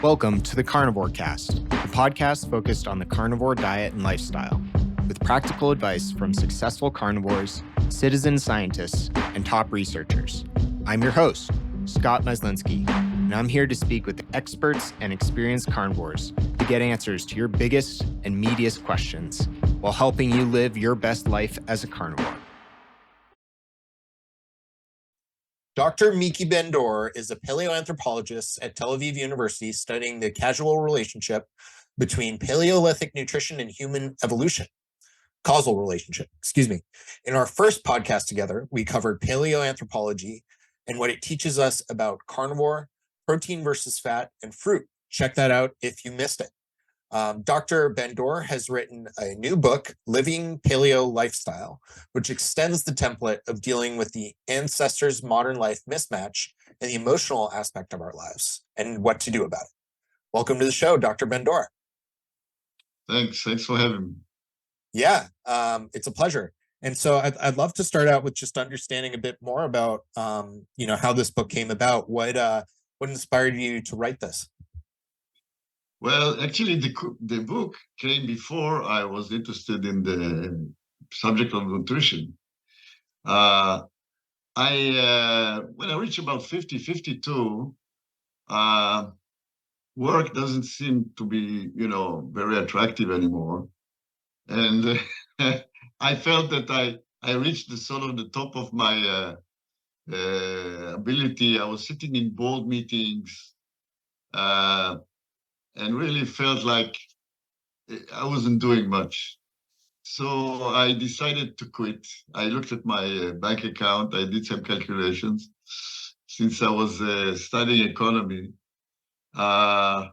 Welcome to the Carnivore Cast, a podcast focused on the carnivore diet and lifestyle, with practical advice from successful carnivores, citizen scientists, and top researchers. I'm your host, Scott Myslinski, and I'm here to speak with experts and experienced carnivores to get answers to your biggest and meatiest questions while helping you live your best life as a carnivore. Dr. Miki Ben-Dor is a paleoanthropologist at Tel Aviv University studying the causal relationship between Paleolithic nutrition and human evolution. Causal relationship, excuse me. In our first podcast together, we covered paleoanthropology and what it teaches us about carnivore, protein versus fat, and fruit. Check that out if you missed it. Dr. Ben-Dor has written a new book, Living Paleo Lifestyle, which extends the template of dealing with the ancestors' modern life mismatch and the emotional aspect of our lives and what to do about it. Welcome to the show, Dr. Ben-Dor. Thanks for having me. Yeah, it's a pleasure. And so I'd love to start out with just understanding a bit more about, how this book came about. What inspired you to write this? Well, actually, the book came before I was interested in the subject of nutrition. When I reached about 50, 52, work doesn't seem to be, very attractive anymore. And I felt that I reached the top of my ability. I was sitting in board meetings, and really felt like I wasn't doing much. So I decided to quit. I looked at my bank account. I did some calculations. Since I was studying economy, I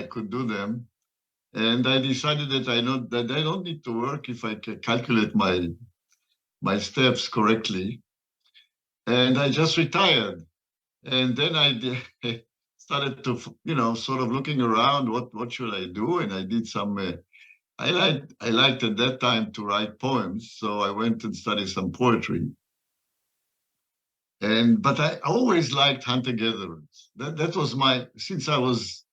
could do them. And I decided that I don't need to work if I can calculate my steps correctly. And I just retired. And then I started to, sort of looking around, what should I do? And I did some, I liked at that time to write poems. So I went and studied some poetry. But I always liked hunter-gatherers. That was since I was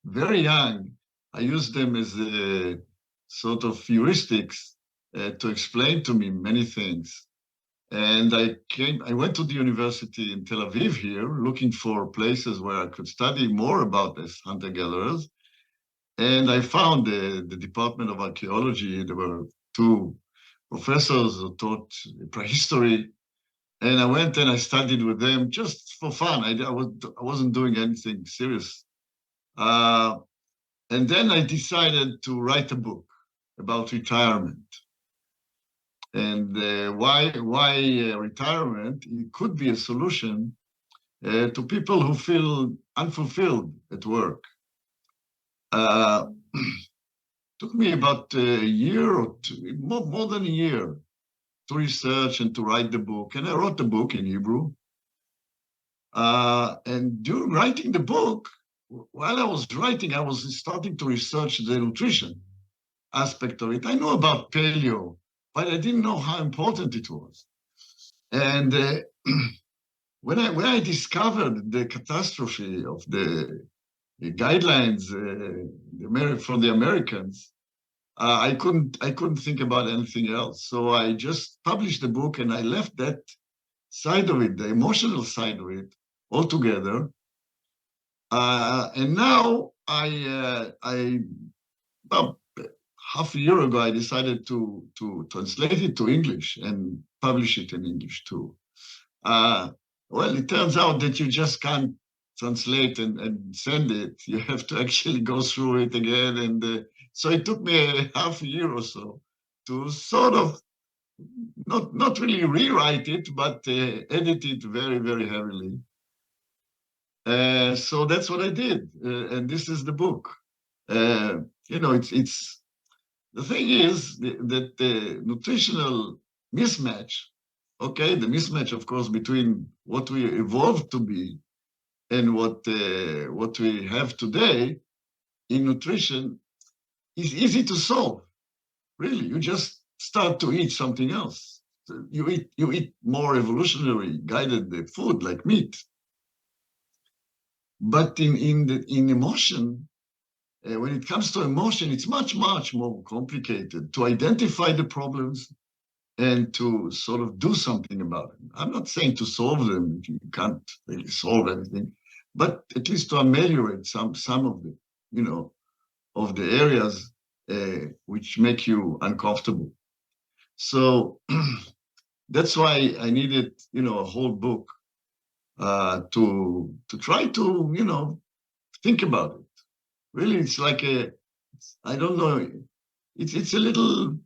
very young, I used them as a sort of heuristics to explain to me many things. And I went to the university in Tel Aviv here, looking for places where I could study more about this hunter-gatherers. And I found the Department of Archaeology. There were two professors who taught prehistory. And I went and I studied with them just for fun. I wasn't doing anything serious. And then I decided to write a book about retirement. And why retirement? It could be a solution to people who feel unfulfilled at work. Took me about a year or two, more than a year, to research and to write the book. And I wrote the book in Hebrew. And during writing the book, while I was writing, I was starting to research the nutrition aspect of it. I know about paleo, but I didn't know how important it was. And when I discovered the catastrophe of the guidelines from the Americans, I couldn't think about anything else. So I just published the book and I left that side of it, the emotional side of it, altogether. And now well, half a year ago, I decided to translate it to English and publish it in English too. Well, it turns out that you just can't translate and send it. You have to actually go through it again. And so it took me half a year or so to sort of not really rewrite it, but edit it very, very heavily. So that's what I did. And this is the book. It's the thing is that the nutritional mismatch, okay, the mismatch, of course, between what we evolved to be and what we have today in nutrition is easy to solve. Really, you just start to eat something else. You eat more evolutionary guided food like meat. But in emotion, when it comes to emotion, it's much, much more complicated to identify the problems and to sort of do something about it. I'm not saying to solve them, you can't really solve anything, but at least to ameliorate some of the, of the areas which make you uncomfortable. So that's why I needed, a whole book to try to, think about it. Really, it's like I don't know, it's a little,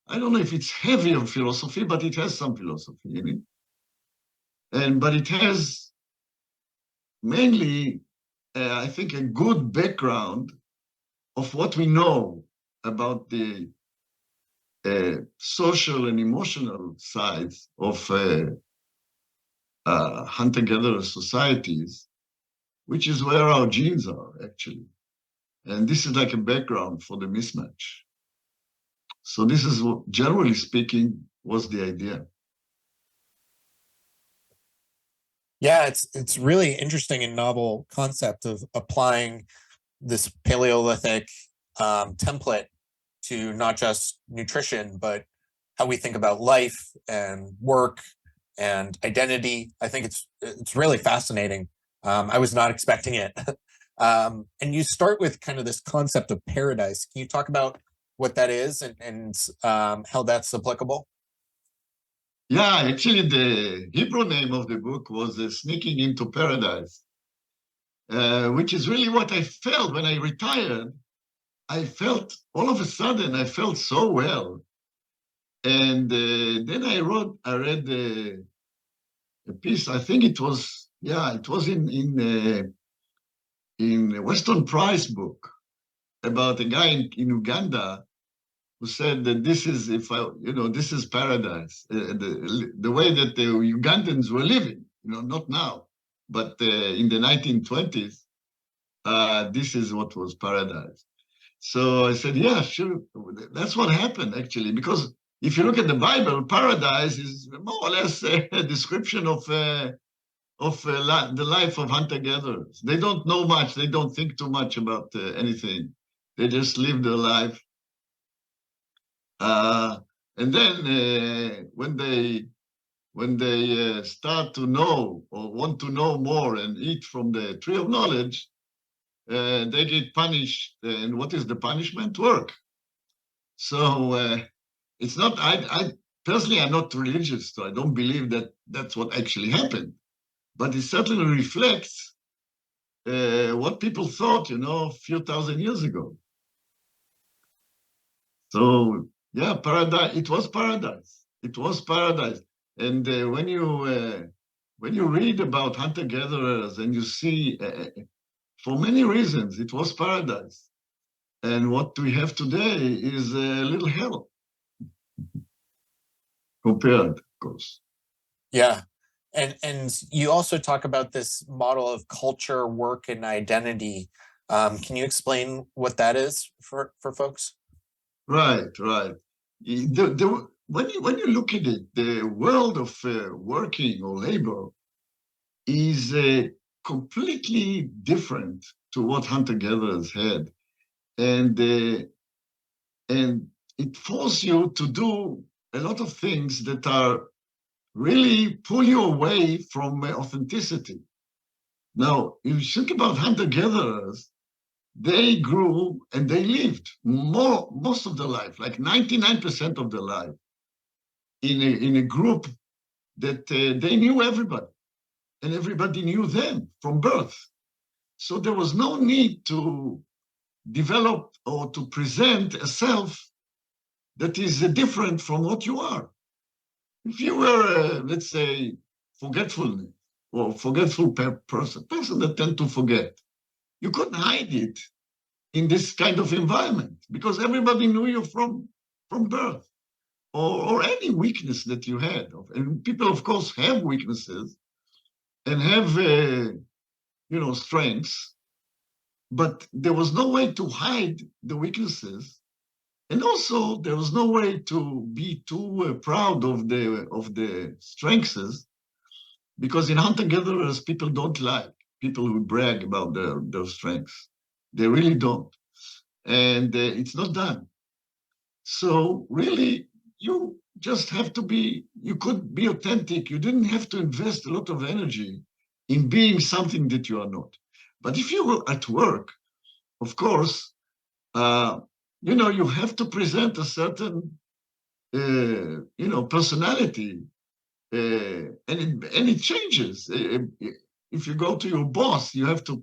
I don't know if it's heavy on philosophy, but it has some philosophy in it. But it has mainly, I think, a good background of what we know about the social and emotional sides of hunter-gatherer societies, which is where our genes are, actually. And this is like a background for the mismatch. So this is what, generally speaking, was the idea. Yeah, it's really interesting and novel concept of applying this Paleolithic template to not just nutrition, but how we think about life and work and identity. I think it's really fascinating. I was not expecting it. And you start with kind of this concept of paradise. Can you talk about what that is and how that's applicable? Yeah, actually, the Hebrew name of the book was Sneaking into Paradise, which is really what I felt when I retired. I felt all of a sudden, I felt so well. And then I read a piece, I think it was, it was in Weston Price book about a guy in Uganda who said that this is, this is paradise. The way that the Ugandans were living, not now, but in the 1920s, this is what was paradise. So I said, yeah, sure. That's what happened, actually, because if you look at the Bible, paradise is more or less a description of the life of hunter-gatherers. They don't know much. They don't think too much about anything. They just live their life. And then when they start to know or want to know more and eat from the tree of knowledge, they get punished. And what is the punishment? Work. So it's not, I personally, I'm not religious, so I don't believe that that's what actually happened. But it certainly reflects what people thought, a few thousand years ago. So yeah, paradise. It was paradise. It was paradise. And when you read about hunter-gatherers and you see, for many reasons, it was paradise. And what we have today is a little hell compared, of course. Yeah. And you also talk about this model of culture, work, and identity. Can you explain what that is for folks? Right, right. When you look at it, the world of working or labor is completely different to what hunter-gatherers had. And it forces you to do a lot of things that are really pull you away from authenticity. Now, if you think about hunter-gatherers, they grew and they lived most of their life, like 99% of their life, in a group that they knew everybody, and everybody knew them from birth. So there was no need to develop or to present a self that is different from what you are. If you were, let's say, forgetful or forgetful person that tend to forget, you couldn't hide it in this kind of environment because everybody knew you from birth, or any weakness that you had. And people, of course, have weaknesses and have strengths, but there was no way to hide the weaknesses. And also, there was no way to be too proud of the strengths, because in hunter-gatherers, people don't lie. people who brag about their strengths. They really don't. And it's not done. So really, you just have to be, you could be authentic. You didn't have to invest a lot of energy in being something that you are not. But if you were at work, of course, you have to present a certain, personality, and it changes. If you go to your boss, you have to,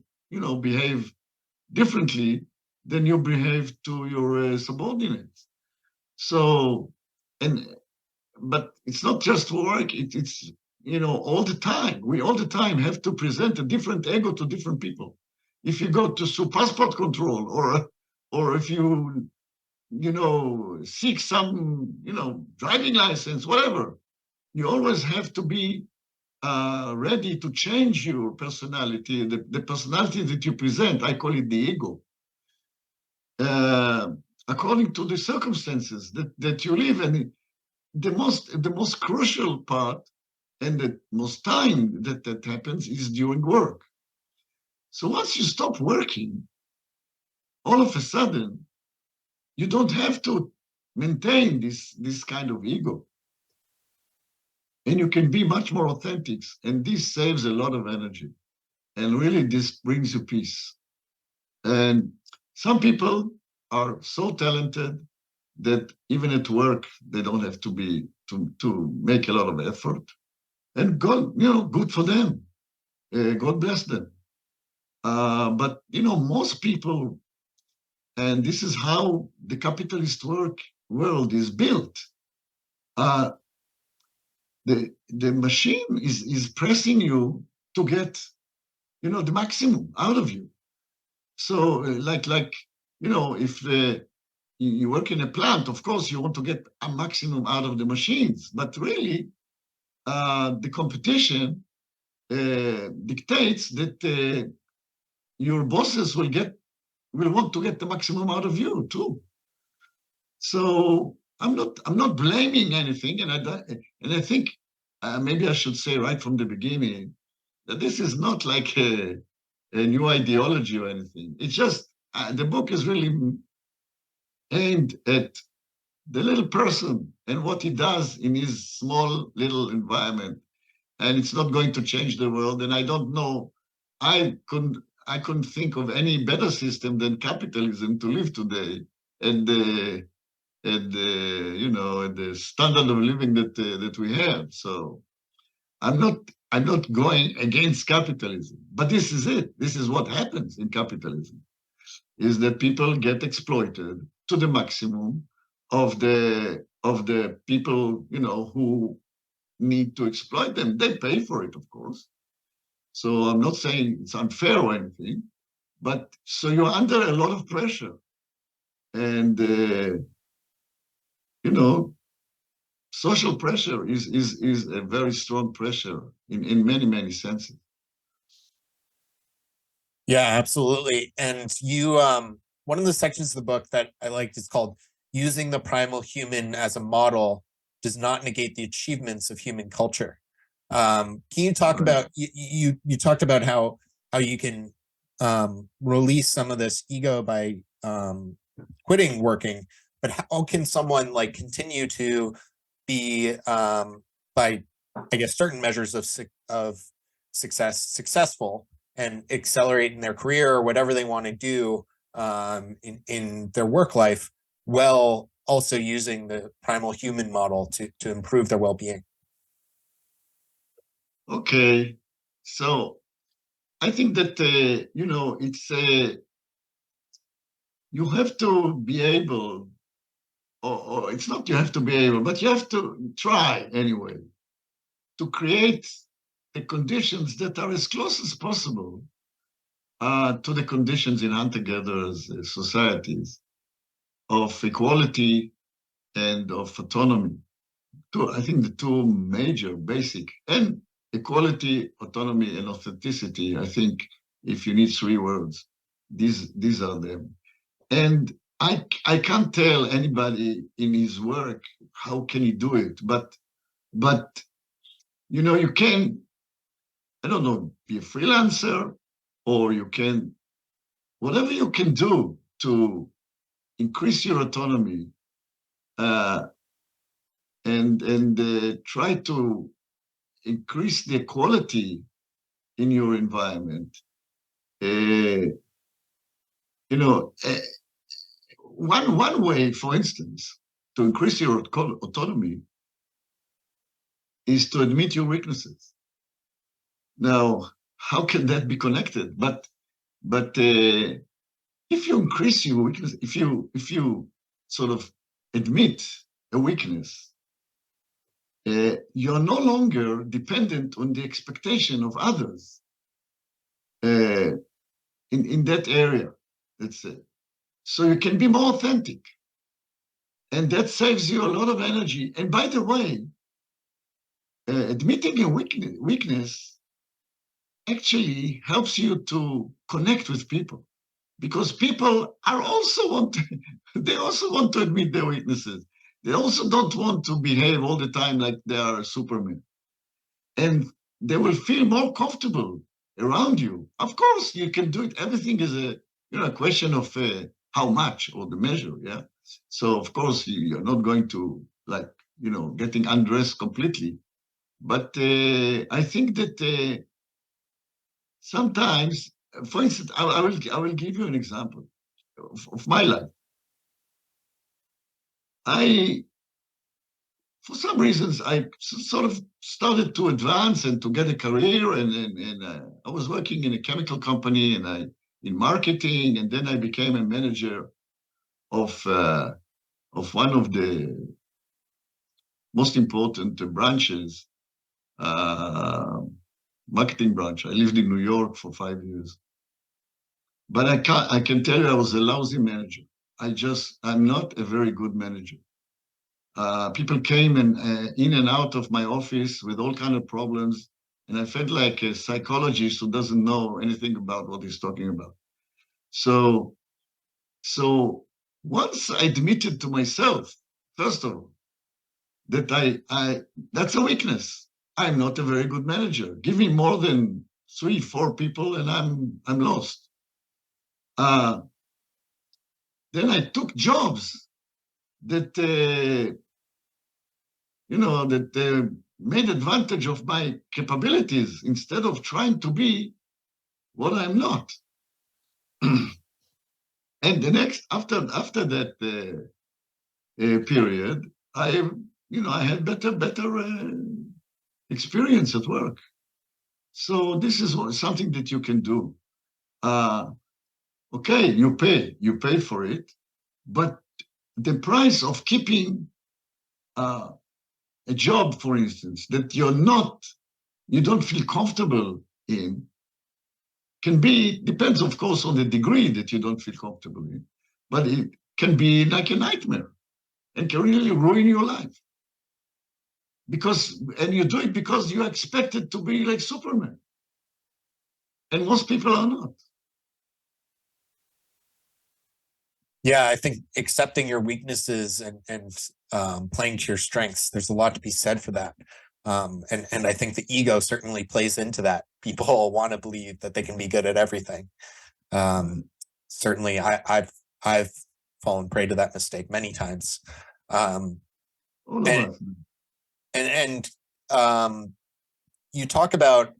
behave differently than you behave to your subordinates. So, but it's not just work. It's all the time. We all the time have to present a different ego to different people. If you go to passport control, or if you seek some driving license, whatever, you always have to be ready to change your personality, the personality that you present. I call it the ego. According to the circumstances that you live in, the most crucial part and the most time that happens is during work. So once you stop working, all of a sudden, you don't have to maintain this kind of ego. And you can be much more authentic. And this saves a lot of energy. And really, this brings you peace. And some people are so talented that even at work, they don't have to make a lot of effort. And God, good for them. God bless them. But, most people, and this is how the capitalist world is built. The machine is pressing you to get, the maximum out of you. So if you work in a plant, of course, you want to get a maximum out of the machines. But really, the competition dictates that your bosses will want to get the maximum out of you too. So I'm not blaming anything, and I think maybe I should say right from the beginning that this is not like a new ideology or anything. It's just the book is really aimed at the little person and what he does in his small little environment, and it's not going to change the world. And I don't know, I couldn't think of any better system than capitalism to live today, and the standard of living that we have. So I'm not going against capitalism, but this is it. This is what happens in capitalism, is that people get exploited to the maximum of the people, who need to exploit them. They pay for it, of course. So I'm not saying it's unfair or anything, but so you're under a lot of pressure. And, social pressure is a very strong pressure in many, many senses. Yeah, absolutely. And you, one of the sections of the book that I liked is called "Using the Primal Human as a Model Does Not Negate the Achievements of Human Culture." Can you talk about, you talked about how you can release some of this ego by quitting working, but how can someone like continue to be by, I guess, certain measures of success successful and accelerate in their career or whatever they want to do in their work life, while also using the primal human model to improve their well-being? Okay, so I think that it's you have to be able, or it's not you have to be able, but you have to try anyway to create the conditions that are as close as possible to the conditions in hunter-gatherers societies of equality and of autonomy. I think the two major basic, and equality, autonomy, and authenticity. I think if you need three words, these are them. And I can't tell anybody in his work how can he do it, but you can, I don't know, be a freelancer, or you can, whatever you can do to increase your autonomy and try to increase the quality in your environment. One way, for instance, to increase your autonomy is to admit your weaknesses. Now, how can that be connected? But if you increase your weakness, if you sort of admit a weakness, you're no longer dependent on the expectation of others in that area, let's say. So you can be more authentic. And that saves you a lot of energy. And by the way, admitting a weakness actually helps you to connect with people, because people are also they also want to admit their weaknesses. They also don't want to behave all the time like they are Superman. And they will feel more comfortable around you. Of course, you can do it. Everything is a question of how much, or the measure, yeah? So, of course, you're not going to, getting undressed completely. But I think that sometimes, for instance, I will give you an example of my life. For some reasons, I sort of started to advance and to get a career, and I was working in a chemical company and in marketing, and then I became a manager of one of the most important branches, marketing branch. I lived in New York for 5 years, but I can tell you I was a lousy manager. I'm not a very good manager. People came in and out of my office with all kind of problems, and I felt like a psychologist who doesn't know anything about what he's talking about. So once I admitted to myself, first of all, that that's a weakness. I'm not a very good manager. Give me more than 3-4 people, and I'm lost. Then I took jobs that that made advantage of my capabilities instead of trying to be what I'm not. And the next, after that period, I had better experience at work. So this is something that you can do. Okay, you pay for it, but the price of keeping a job, for instance, that you don't feel comfortable in, depends, of course, on the degree that you don't feel comfortable in, but it can be like a nightmare and can really ruin your life. And you do it because you expected to be like Superman. And most people are not. Yeah, I think accepting your weaknesses and playing to your strengths, there's a lot to be said for that. And I think the ego certainly plays into that. People want to believe that they can be good at everything. Certainly, I've fallen prey to that mistake many times. And you talk about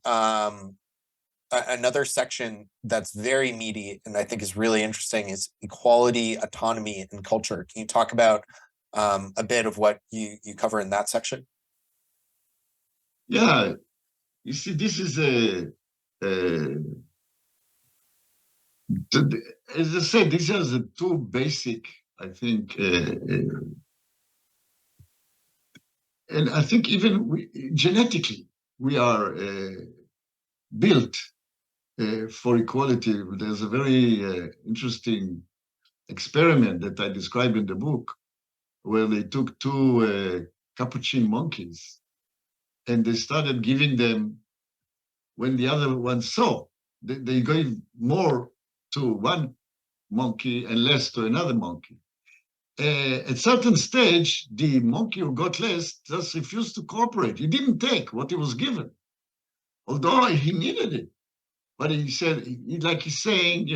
another section that's very meaty and I think is really interesting is equality, autonomy, and culture. Can you talk about a bit of what you cover in that section? Yeah, you see, this is as I said, these are the two basic, I think, and I think even genetically, we are built for equality. There's a very interesting experiment that I describe in the book, where they took 2 capuchin monkeys, and they started giving them, when the other one saw, they gave more to one monkey and less to another monkey. At certain stage, the monkey who got less just refused to cooperate. He didn't take what he was given, although he needed it. But he said, like he's saying,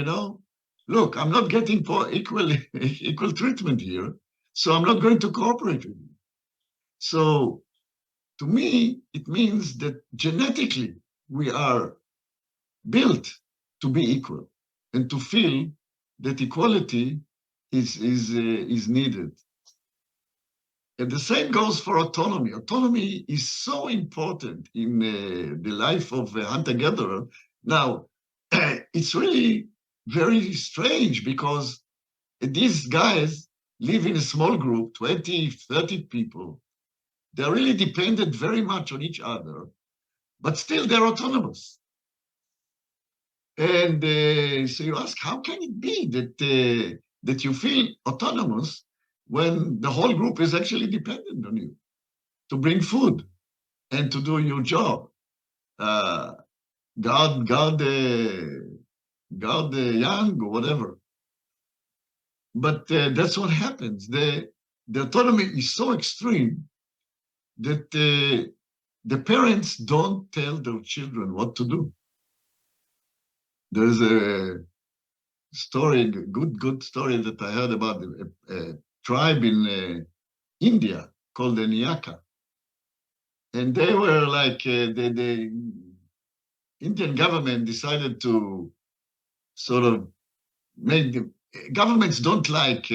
look, I'm not getting equal treatment here, so I'm not going to cooperate with you. So to me, it means that genetically we are built to be equal and to feel that equality is needed. And the same goes for autonomy. Autonomy is so important in the life of a hunter-gatherer. Now, it's really very strange because these guys live in a small group, 20, 30 people. They're really dependent very much on each other, but still they're autonomous. And so you ask, how can it be that you feel autonomous when the whole group is actually dependent on you to bring food and to do your job? Guard the young or whatever. But that's what happens. The autonomy is so extreme that the parents don't tell their children what to do. There's a story, good story that I heard about a tribe in India called the Niyaka. And they were like, the Indian government decided to sort of make the governments don't like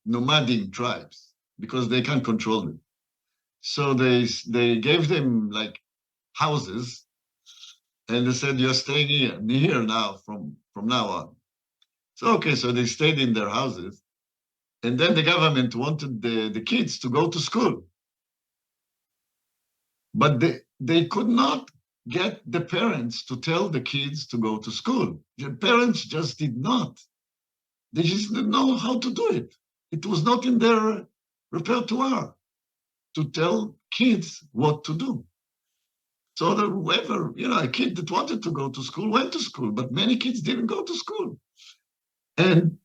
nomadic tribes because they can't control them. So they gave them like houses and they said, you're staying here now from now on. So, okay, so they stayed in their houses. And then the government wanted the kids to go to school. But they could not get the parents to tell the kids to go to school. The parents just did not. They just didn't know how to do it. It was not in their repertoire to tell kids what to do. So that whoever, a kid that wanted to go to school went to school, but many kids didn't go to school. And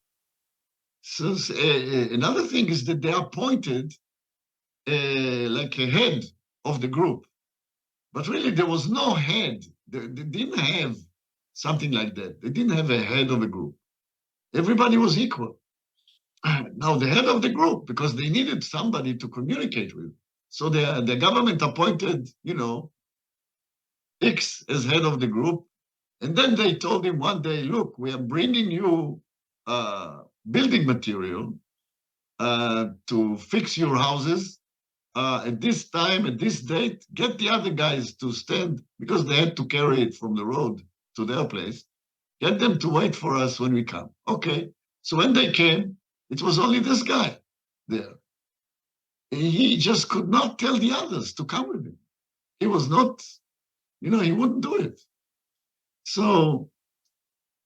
so another thing is that they appointed like a head of the group. But really, there was no head. They didn't have something like that. They didn't have a head of a group. Everybody was equal. Now, the head of the group, because they needed somebody to communicate with. So the government appointed, X as head of the group. And then they told him one day, look, we are bringing you building material to fix your houses. At this time, at this date, get the other guys to stand because they had to carry it from the road to their place. Get them to wait for us when we come. Okay. So when they came, it was only this guy there. He just could not tell the others to come with him. He was not, he wouldn't do it. So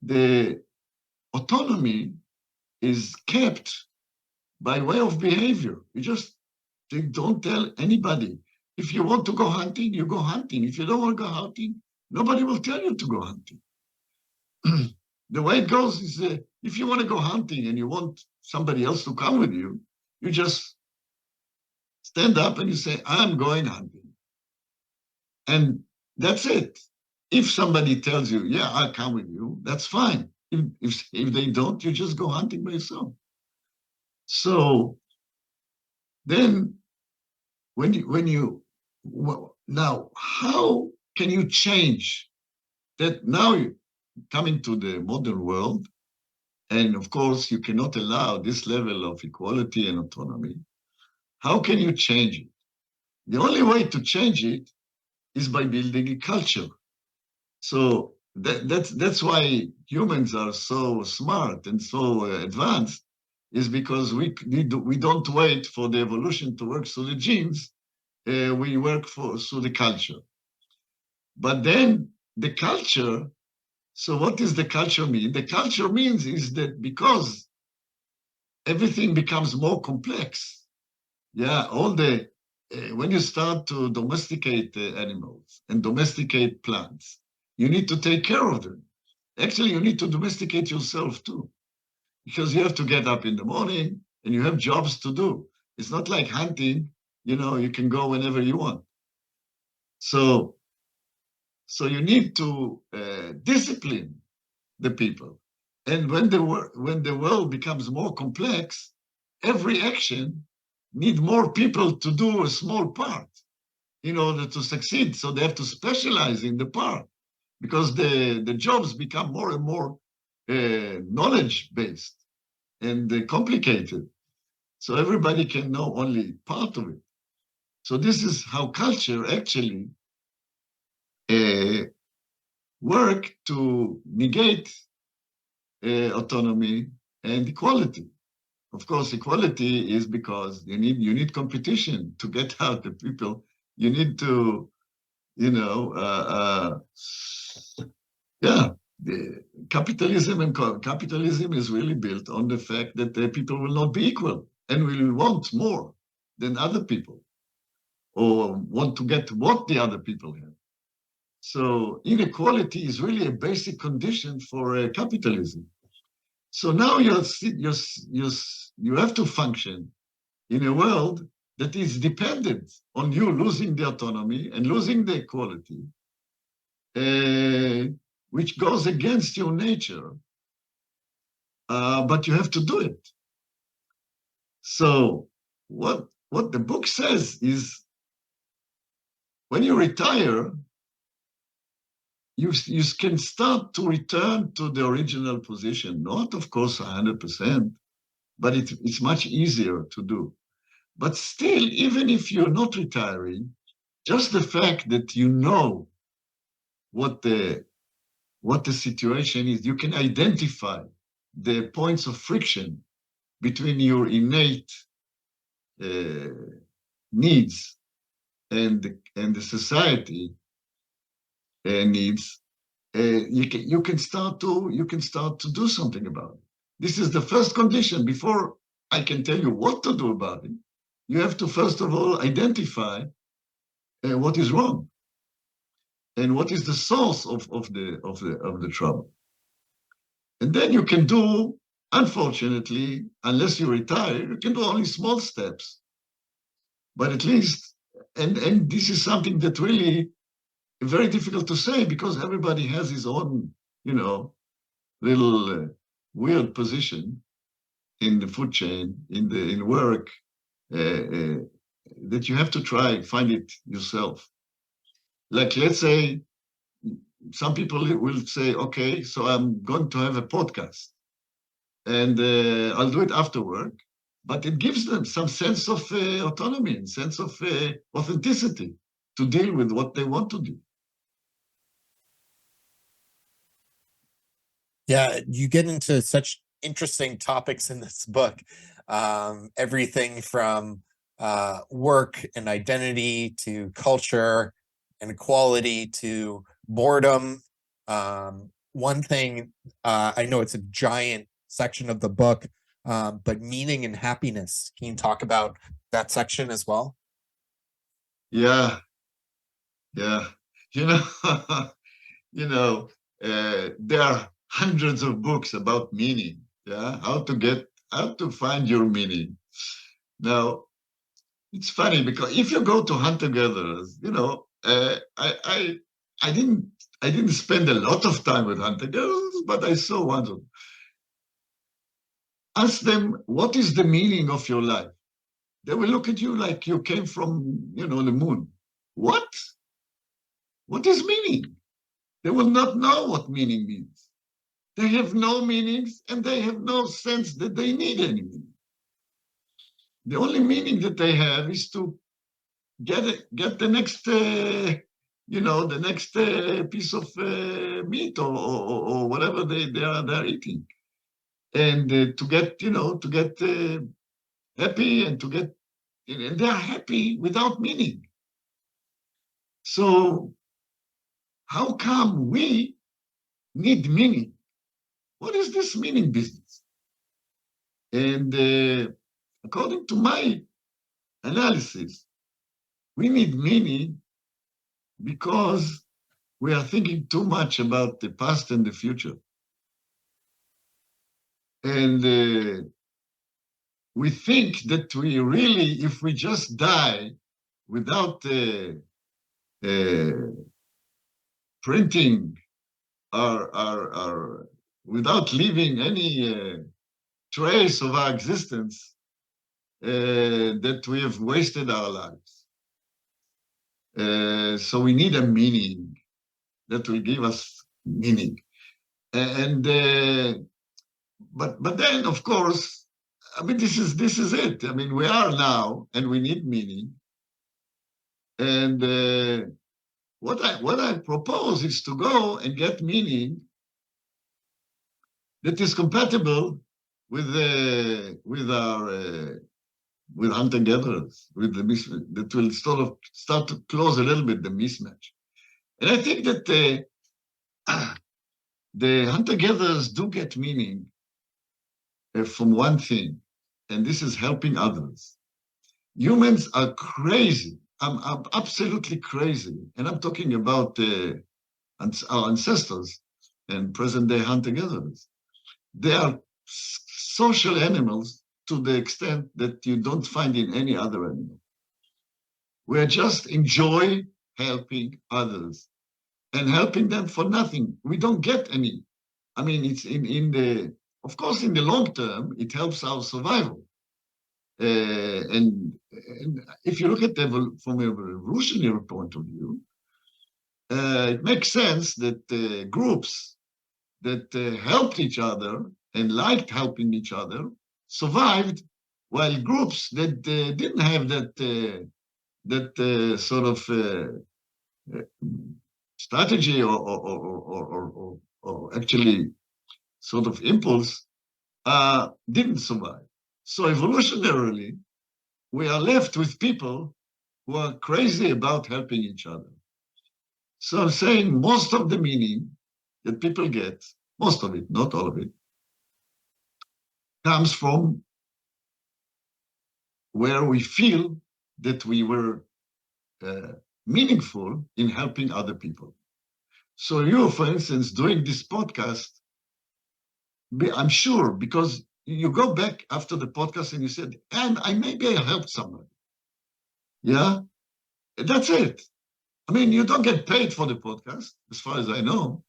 the autonomy is kept by way of behavior. They don't tell anybody. If you want to go hunting, you go hunting. If you don't want to go hunting, nobody will tell you to go hunting. The way it goes is if you want to go hunting and you want somebody else to come with you, you just stand up and you say, I'm going hunting. And that's it. If somebody tells you, yeah, I'll come with you, that's fine. If they don't, you just go hunting by yourself. So then now, how can you change that? Now you coming to the modern world, and of course you cannot allow this level of equality and autonomy. How can you change it? The only way to change it is by building a culture. So that's why humans are so smart and so advanced, is because we don't wait for the evolution to work through the genes. We work through the culture. But then the culture, so what does the culture mean? The culture means is that because everything becomes more complex, when you start to domesticate animals and domesticate plants, you need to take care of them. Actually, you need to domesticate yourself too, because you have to get up in the morning and you have jobs to do. It's not like hunting, you can go whenever you want. So So you need to discipline the people. And when the world becomes more complex, every action need more people to do a small part in order to succeed. So they have to specialize in the part because the jobs become more and more knowledge-based and complicated. So everybody can know only part of it. So this is how culture actually work to negate autonomy and equality. Of course, equality is because you need competition to get out the people. You need to, yeah. Capitalism is really built on the fact that the people will not be equal and will want more than other people or want to get what the other people have. So inequality is really a basic condition for capitalism. So now you have to function in a world that is dependent on you losing the autonomy and losing the equality, which goes against your nature, but you have to do it. So what the book says is when you retire, you can start to return to the original position, not, of course, 100%, but it's much easier to do. But still, even if you're not retiring, just the fact that you know what the situation is, you can identify the points of friction between your innate needs and the society needs. You can start to do something about it. This is the first condition. Before I can tell you what to do about it, you have to first of all identify what is wrong and what is the source of the trouble. And then you can do, unfortunately, unless you retire, you can do only small steps. But at least, and this is something that really very difficult to say because everybody has his own, little weird position in the food chain, in work, that you have to try find it yourself. Like, let's say, some people will say, okay, so I'm going to have a podcast and I'll do it after work, but it gives them some sense of autonomy and sense of authenticity to deal with what they want to do. Yeah, you get into such interesting topics in this book. Everything from work and identity to culture and equality to boredom. One thing, I know it's a giant section of the book, but meaning and happiness. Can you talk about that section as well? Yeah, yeah. You know, there are hundreds of books about meaning. Yeah, how to find your meaning. Now, it's funny because if you go to hunter-gatherers, I didn't spend a lot of time with hunter-gatherers, but I saw one of them. Ask them, what is the meaning of your life? They will look at you like you came from, the moon. What? What is meaning? They will not know what meaning means. They have no meanings and they have no sense that they need any meaning. The only meaning that they have is to get the next, the next piece of meat or whatever they're eating, and to get happy and to get, and they're happy without meaning. So how come we need meaning? What is this meaning business? And according to my analysis, we need meaning because we are thinking too much about the past and the future. And we think that we really, if we just die without printing our without leaving any trace of our existence, that we have wasted our lives. So we need a meaning that will give us meaning. And but then, of course, I mean, this is it. I mean, we are now, and we need meaning. And what I propose is to go and get meaning that is compatible with our with hunter-gatherers, with the mismatch, that will sort of start to close a little bit the mismatch. And I think that the hunter-gatherers do get meaning from one thing, and this is helping others. Humans are crazy. I'm absolutely crazy. And I'm talking about our ancestors and present-day hunter-gatherers. They are social animals to the extent that you don't find in any other animal. We just enjoy helping others and helping them for nothing. We don't get any. I mean, it's of course, in the long term, it helps our survival. And if you look at from a evolutionary point of view, it makes sense that groups that helped each other and liked helping each other survived, while groups that didn't have that sort of strategy or actually sort of impulse didn't survive. So evolutionarily, we are left with people who are crazy about helping each other. So I'm saying most of the meaning that people get, most of it, not all of it, comes from where we feel that we were meaningful in helping other people. So you, for instance, doing this podcast, I'm sure, because you go back after the podcast and you said, and maybe I helped somebody. Yeah, that's it. I mean, you don't get paid for the podcast, as far as I know.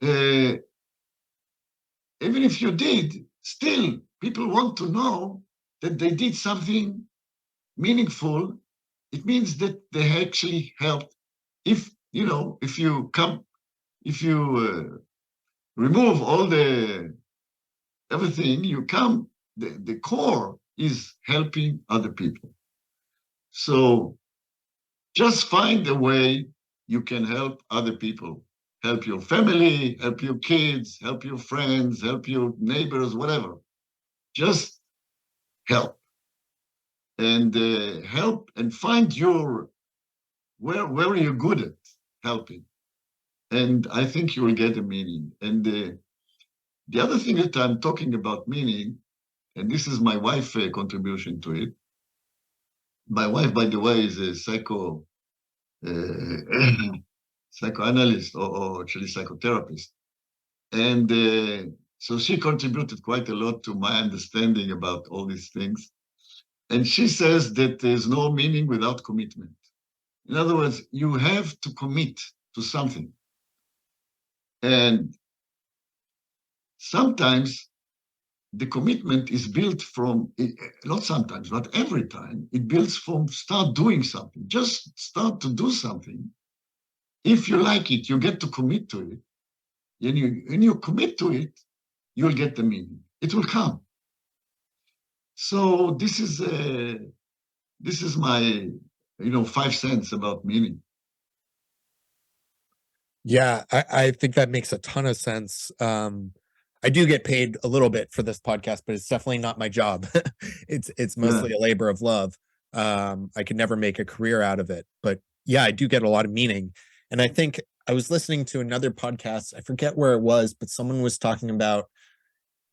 Even if you did, still, people want to know that they did something meaningful. It means that they actually helped. If you remove all everything, the core is helping other people. So just find a way you can help other people. Help your family, help your kids, help your friends, help your neighbors, whatever. Just help. And help and find where you're good at helping. And I think you will get a meaning. And the other thing that I'm talking about meaning, and this is my wife's contribution to it. My wife, by the way, is a psychoanalyst or actually psychotherapist. And so she contributed quite a lot to my understanding about all these things. And she says that there's no meaning without commitment. In other words, you have to commit to something. And sometimes the commitment is built from, not sometimes, not every time, it builds from start doing something. Just start to do something. If you like it, you get to commit to it. And when you commit to it, you'll get the meaning. It will come. So this is my 5 cents about meaning. Yeah, I think that makes a ton of sense. I do get paid a little bit for this podcast, but it's definitely not my job. It's mostly a labor of love. I could never make a career out of it, but yeah, I do get a lot of meaning. And I think I was listening to another podcast, I forget where it was, but someone was talking about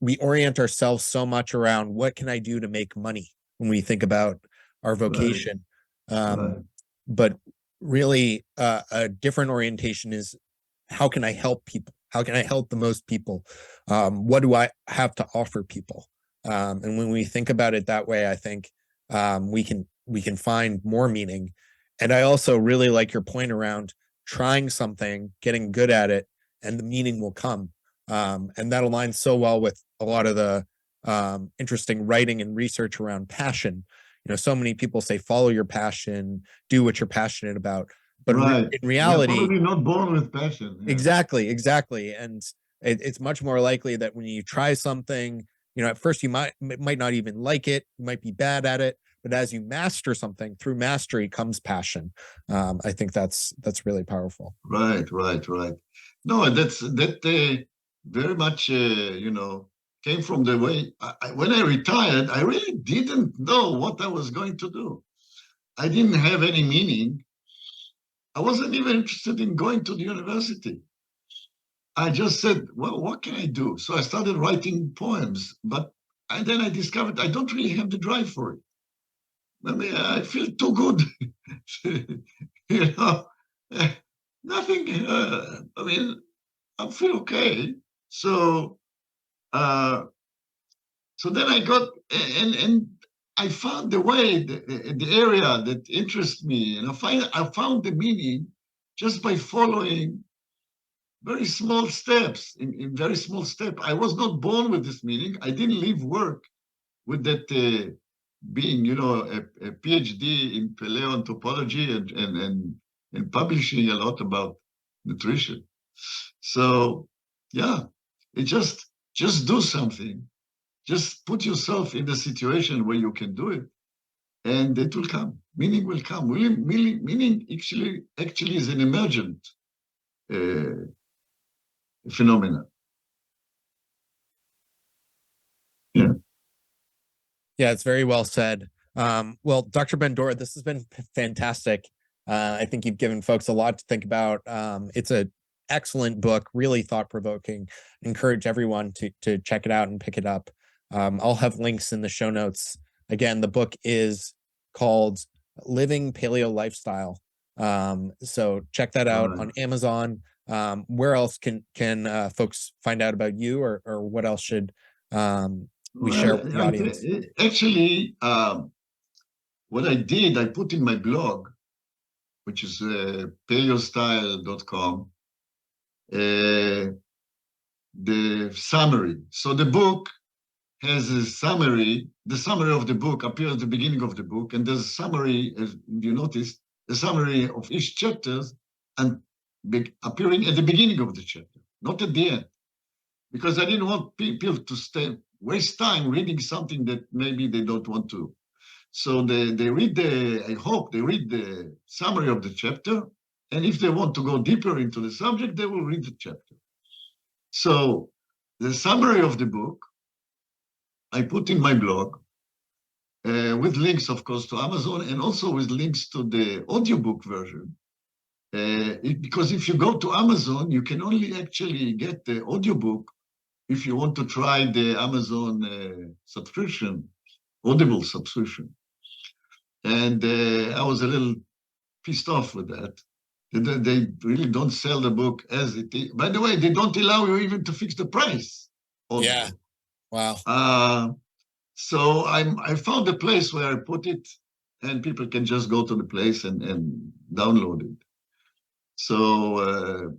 we orient ourselves so much around what can I do to make money when we think about our vocation. Right. But really, a different orientation is how can I help people? How can I help the most people? What do I have to offer people? And when we think about it that way, I think we can find more meaning. And I also really like your point around trying something, getting good at it, and the meaning will come. And that aligns so well with a lot of the interesting writing and research around passion. So many people say, follow your passion, do what you're passionate about. But Right. in reality, we're probably not born with passion. Yeah. Exactly. And it's much more likely that when you try something, at first you might not even like it, you might be bad at it, but as you master something, through mastery comes passion. I think that's really powerful. Right. No, that very much, came from the way when I retired, I really didn't know what I was going to do. I didn't have any meaning. I wasn't even interested in going to the university. I just said, well, what can I do? So I started writing poems, and then I discovered I don't really have the drive for it. I mean, I feel too good. Nothing. I mean, I feel okay. So, so then I got and I found the way, the area that interests me, and I found the meaning just by following very small steps. In very small step, I was not born with this meaning. I didn't leave work with that. Being, a PhD in paleoanthropology and publishing a lot about nutrition. So, yeah, it just do something. Just put yourself in the situation where you can do it, and it will come. Meaning will come. Meaning actually is an emergent phenomenon. Yeah. Yeah, it's very well said. Well, Dr. Ben-Dor, this has been fantastic. I think you've given folks a lot to think about. It's an excellent book, really thought-provoking. Encourage everyone to check it out and pick it up. I'll have links in the show notes. Again, the book is called Living Paleo Lifestyle. So check that out on Amazon. Where else can folks find out about you, or what else should we share with the audience? Actually, what I did, I put in my blog, which is paleostyle.com, the summary. So the book has a summary. The summary of the book appears at the beginning of the book, and there's a summary, as you noticed, the summary of each chapter and appearing at the beginning of the chapter, not at the end, because I didn't want people to waste time reading something that maybe they don't want to. So they read I hope they read the summary of the chapter, and if they want to go deeper into the subject, they will read the chapter. So the summary of the book I put in my blog, with links, of course, to Amazon, and also with links to the audiobook version. Because if you go to Amazon, you can only actually get the audiobook if you want to try the Amazon subscription, Audible subscription. And I was a little pissed off with that. They really don't sell the book as it is. By the way, they don't allow you even to fix the price. Yeah. Wow. So I found a place where I put it, and people can just go to the place and download it. So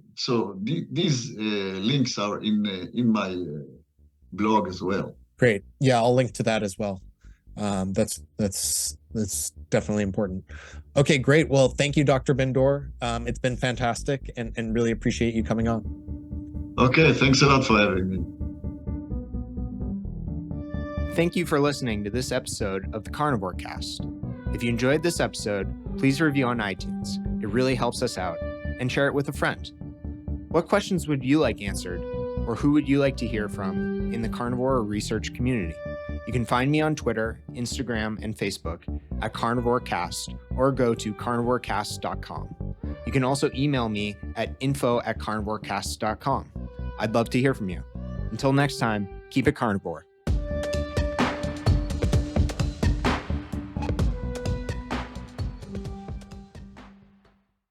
these links are in my blog as well. Great. Yeah, I'll link to that as well. That's definitely important. Okay, great. Well, thank you, Dr. Ben-Dor. It's been fantastic, and really appreciate you coming on. Okay, thanks a lot for having me. Thank you for listening to this episode of the Carnivore Cast. If you enjoyed this episode, please review on iTunes. It really helps us out, and share it with a friend. What questions would you like answered, or who would you like to hear from in the carnivore or research community? You can find me on Twitter, Instagram, and Facebook at CarnivoreCast, or go to carnivorecast.com. You can also email me at info@carnivorecast.com. I'd love to hear from you. Until next time, keep it carnivore.